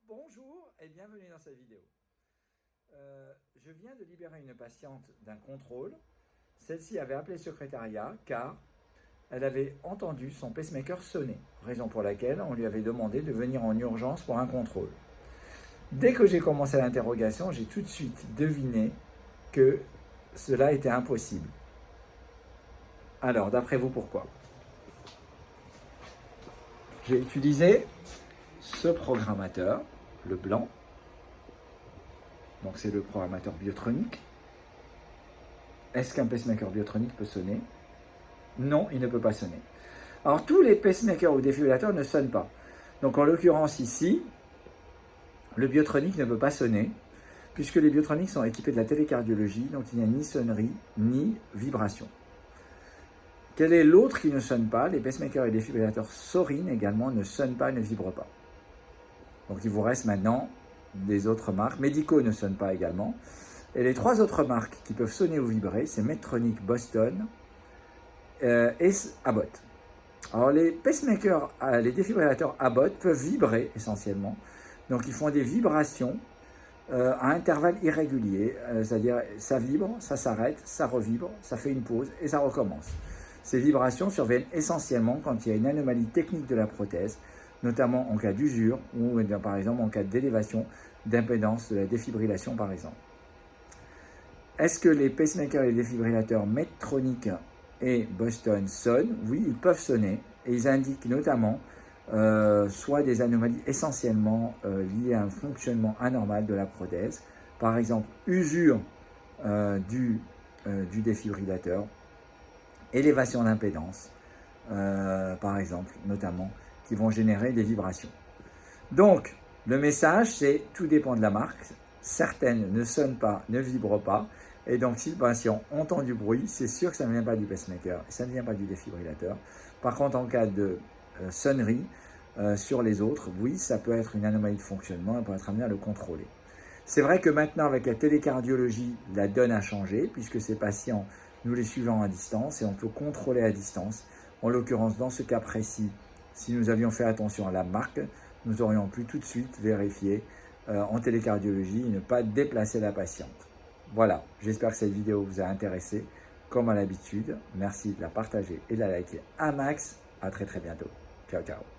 Bonjour et bienvenue dans cette vidéo. Je viens de libérer une patiente d'un contrôle. Celle-ci avait appelé le secrétariat car elle avait entendu son pacemaker sonner, raison pour laquelle on lui avait demandé de venir en urgence pour un contrôle. Dès que j'ai commencé l'interrogation, j'ai tout de suite deviné que cela était impossible. Alors, d'après vous, pourquoi? J'ai utilisé ce programmateur, le blanc. Donc c'est le programmateur biotronique. Est-ce qu'un pacemaker biotronique peut sonner? Non, il ne peut pas sonner. Alors tous les pacemakers ou défibrillateurs ne sonnent pas. Donc en l'occurrence ici, le biotronique ne peut pas sonner, puisque les biotroniques sont équipés de la télécardiologie, donc il n'y a ni sonnerie, ni vibration. Quel est l'autre qui ne sonne pas? Les pacemakers et défibrillateurs Sorin également ne sonnent pas, ne vibrent pas. Donc il vous reste maintenant des autres marques. Medico ne sonne pas également. Et les trois autres marques qui peuvent sonner ou vibrer, c'est Medtronic, Boston et Abbott. Alors les pacemakers, les défibrillateurs Abbott peuvent vibrer essentiellement. Donc ils font des vibrations à intervalles irréguliers. C'est-à-dire ça vibre, ça s'arrête, ça revibre, ça fait une pause et ça recommence. Ces vibrations surviennent essentiellement quand il y a une anomalie technique de la prothèse, notamment en cas d'usure ou par exemple en cas d'élévation d'impédance de la défibrillation par exemple. Est-ce que les pacemakers et les défibrillateurs Medtronic et Boston sonnent? Oui, ils peuvent sonner et ils indiquent notamment soit des anomalies essentiellement liées à un fonctionnement anormal de la prothèse, par exemple usure du défibrillateur, élévation d'impédance, par exemple, notamment, qui vont générer des vibrations. Donc, le message, c'est tout dépend de la marque. Certaines ne sonnent pas, ne vibrent pas. Et donc, si le patient entend du bruit, c'est sûr que ça ne vient pas du pacemaker, ça ne vient pas du défibrillateur. Par contre, en cas de sonnerie sur les autres, oui, ça peut être une anomalie de fonctionnement, on peut être amené à le contrôler. C'est vrai que maintenant, avec la télécardiologie, la donne a changé, puisque ces patients, nous les suivons à distance et on peut contrôler à distance. En l'occurrence, dans ce cas précis, si nous avions fait attention à la marque, nous aurions pu tout de suite vérifier en télécardiologie et ne pas déplacer la patiente. Voilà, j'espère que cette vidéo vous a intéressé. Comme à l'habitude, merci de la partager et de la liker un max. À très bientôt. Ciao, ciao.